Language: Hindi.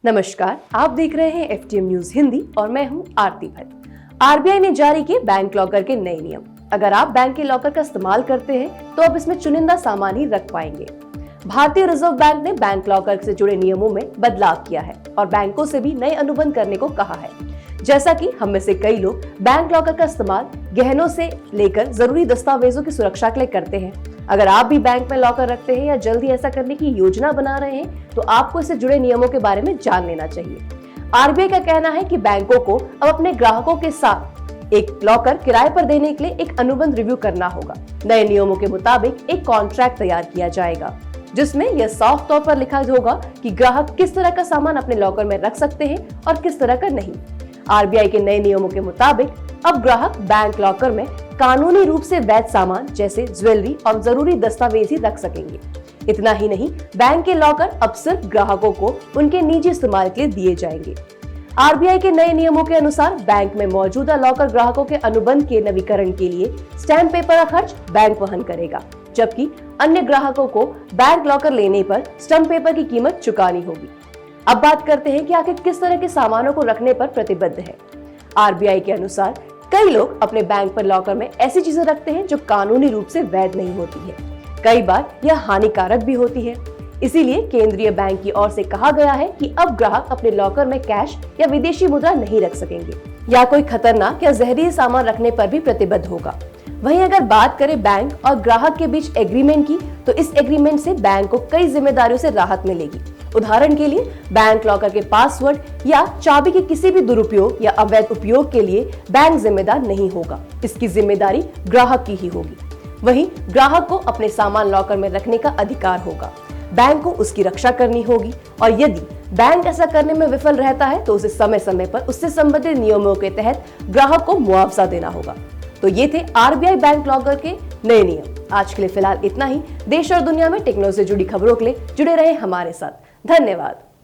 नमस्कार, आप देख रहे हैं FTM न्यूज हिंदी और मैं हूं आरती भट्ट। आरबीआई ने जारी किए बैंक लॉकर के नए नियम। अगर आप बैंक के लॉकर का इस्तेमाल करते हैं तो अब इसमें चुनिंदा सामान ही रख पाएंगे। भारतीय रिजर्व बैंक ने बैंक लॉकर से जुड़े नियमों में बदलाव किया है और बैंकों से भी नए अनुबंध करने को कहा है। जैसा कि हम में से कई लोग बैंक लॉकर का इस्तेमाल गहनों से लेकर जरूरी दस्तावेजों की सुरक्षा के लिए करते हैं। अगर आप भी बैंक में लॉकर रखते हैं या जल्दी ऐसा करने की योजना बना रहे हैं तो आपको इससे जुड़े नियमों के बारे में जान लेना चाहिए। आरबीआई का कहना है कि बैंकों को अब अपने ग्राहकों के साथ एक लॉकर किराए पर देने के लिए एक अनुबंध रिव्यू करना होगा। नए नियमों के मुताबिक एक कॉन्ट्रैक्ट तैयार किया जाएगा जिसमें यह साफ तौर पर लिखा होगा कि ग्राहक किस तरह का सामान अपने लॉकर में रख सकते हैं और किस तरह का नहीं। आरबीआई के नए नियमों के मुताबिक अब ग्राहक बैंक लॉकर में कानूनी रूप से वैध सामान जैसे ज्वेलरी और जरूरी दस्तावेज ही रख सकेंगे। इतना ही नहीं, बैंक के लॉकर अब सिर्फ ग्राहकों को उनके निजी इस्तेमाल के लिए दिए जाएंगे। आरबीआई के नए नियमों के अनुसार बैंक में मौजूदा लॉकर ग्राहकों के अनुबंध के नवीकरण के लिए स्टैम्प पेपर का खर्च बैंक वहन करेगा, जबकि अन्य ग्राहकों को बैंक लॉकर लेने पर स्टैम्प पेपर की कीमत चुकानी होगी। अब बात करते हैं कि आखिर किस तरह के सामानों को रखने पर प्रतिबद्ध है। आरबीआई के अनुसार कई लोग अपने बैंक पर लॉकर में ऐसी चीजें रखते हैं जो कानूनी रूप से वैध नहीं होती है। कई बार यह हानिकारक भी होती है। इसीलिए केंद्रीय बैंक की ओर से कहा गया है कि अब ग्राहक अपने लॉकर में कैश या विदेशी मुद्रा नहीं रख सकेंगे या कोई खतरनाक या जहरीले सामान रखने पर भी प्रतिबद्ध होगा। वहीं अगर बात करें बैंक और ग्राहक के बीच एग्रीमेंट की, तो इस एग्रीमेंट से बैंक को कई जिम्मेदारियों से राहत मिलेगी। उदाहरण के लिए बैंक लॉकर के पासवर्ड या चाबी के किसी भी दुरुपयोग या अवैध उपयोग के लिए बैंक जिम्मेदार नहीं होगा। इसकी जिम्मेदारी ग्राहक की ही होगी। वहीं ग्राहक को अपने सामान लॉकर में रखने का अधिकार होगा। बैंक को उसकी रक्षा करनी होगी और यदि बैंक ऐसा करने में विफल रहता है तो उसे समय समय पर उससे संबंधित नियमों के तहत ग्राहक को मुआवजा देना होगा। तो ये थे आरबीआई बैंक लॉकर के नए नियम। आज के लिए फिलहाल इतना ही। देश और दुनिया में टेक्नोलॉजी से जुड़ी खबरों के लिए जुड़े रहे हमारे साथ। धन्यवाद।